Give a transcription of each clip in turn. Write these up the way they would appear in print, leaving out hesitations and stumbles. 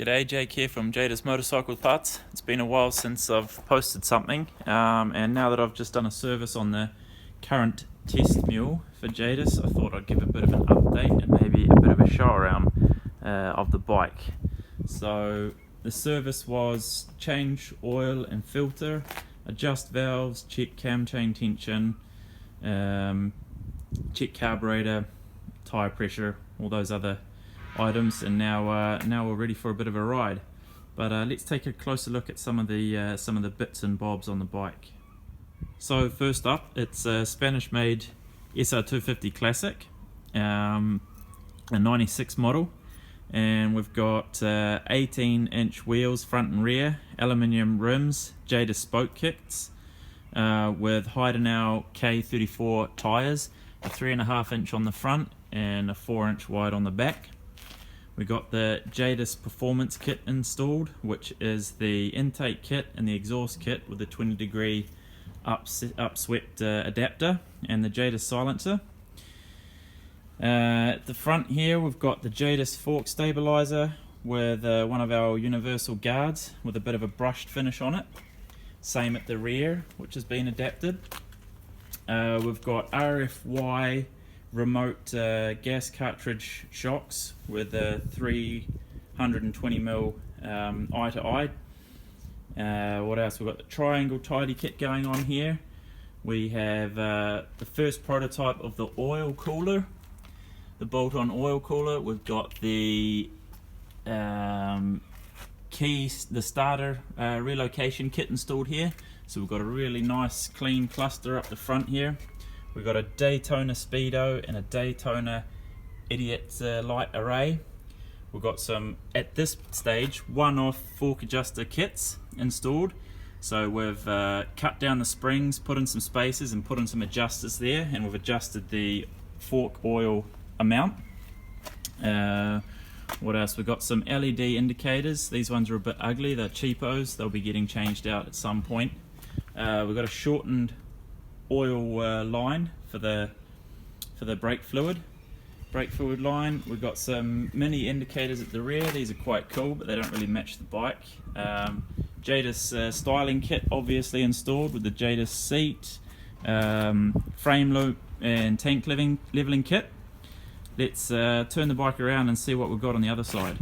G'day, Jake here from Jadus Motorcycle Parts. It's been a while since I've posted something, and now that I've just done a service on the current test mule for Jadus, I thought I'd give a bit of an update and maybe a bit of a show around of the bike. So the service was change oil and filter, adjust valves, check cam chain tension, check carburetor, tyre pressure, all those other items, and now we're ready for a bit of a ride. But let's take a closer look at some of the bits and bobs on the bike. So first up, it's a Spanish-made SR250 Classic, a 96 model, and we've got 18-inch wheels front and rear, aluminium rims, Jadus spoke kits, with Heidenau K34 tyres, a 3.5-inch on the front and a 4-inch wide on the back. We got the Jadus Performance Kit installed, which is the intake kit and the exhaust kit with the 20-degree upswept adapter and the Jadus silencer. At the front here we've got the Jadus fork stabilizer with one of our universal guards with a bit of a brushed finish on it. Same at the rear, which has been adapted. We've got RFY remote gas cartridge shocks with a 320mm eye to eye. What else? We've got the triangle tidy kit going on here. We have the first prototype of the oil cooler, the bolt-on oil cooler. We've got the keys, the starter relocation kit installed here. So we've got a really nice clean cluster up the front here. We've got a Daytona Speedo and a Daytona Idiot light array. We've got some, at this stage, one-off fork adjuster kits installed. So we've cut down the springs, put in some spacers and put in some adjusters there, and we've adjusted the fork oil amount. What else? We've got some LED indicators. These ones are a bit ugly, they're cheapos, they'll be getting changed out at some point. We've got a shortened oil line for the brake fluid line. We've got some mini indicators at the rear. These are quite cool, but they don't really match the bike. Jadus styling kit obviously installed with the Jadus seat, frame loop and tank leveling kit. Let's turn the bike around and see what we've got on the other side.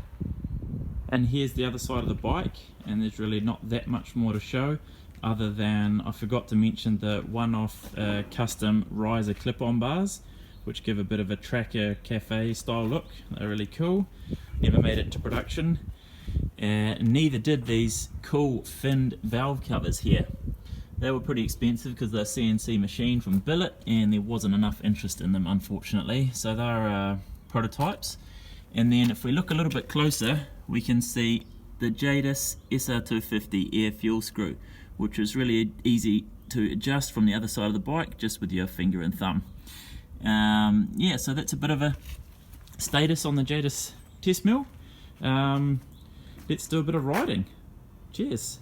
And here's the other side of the bike, and there's really not that much more to show, other than I forgot to mention the one-off custom riser clip-on bars, which give a bit of a tracker cafe style look. They're really cool. Never made it to production. Neither did these cool finned valve covers here. They were pretty expensive because they're CNC machined from billet, and there wasn't enough interest in them, unfortunately. So they're prototypes. And then if we look a little bit closer, we can see the Jadus SR250 air fuel screw, which is really easy to adjust from the other side of the bike just with your finger and thumb. Yeah, so that's a bit of a status on the Jadus test mule. Let's do a bit of riding. Cheers.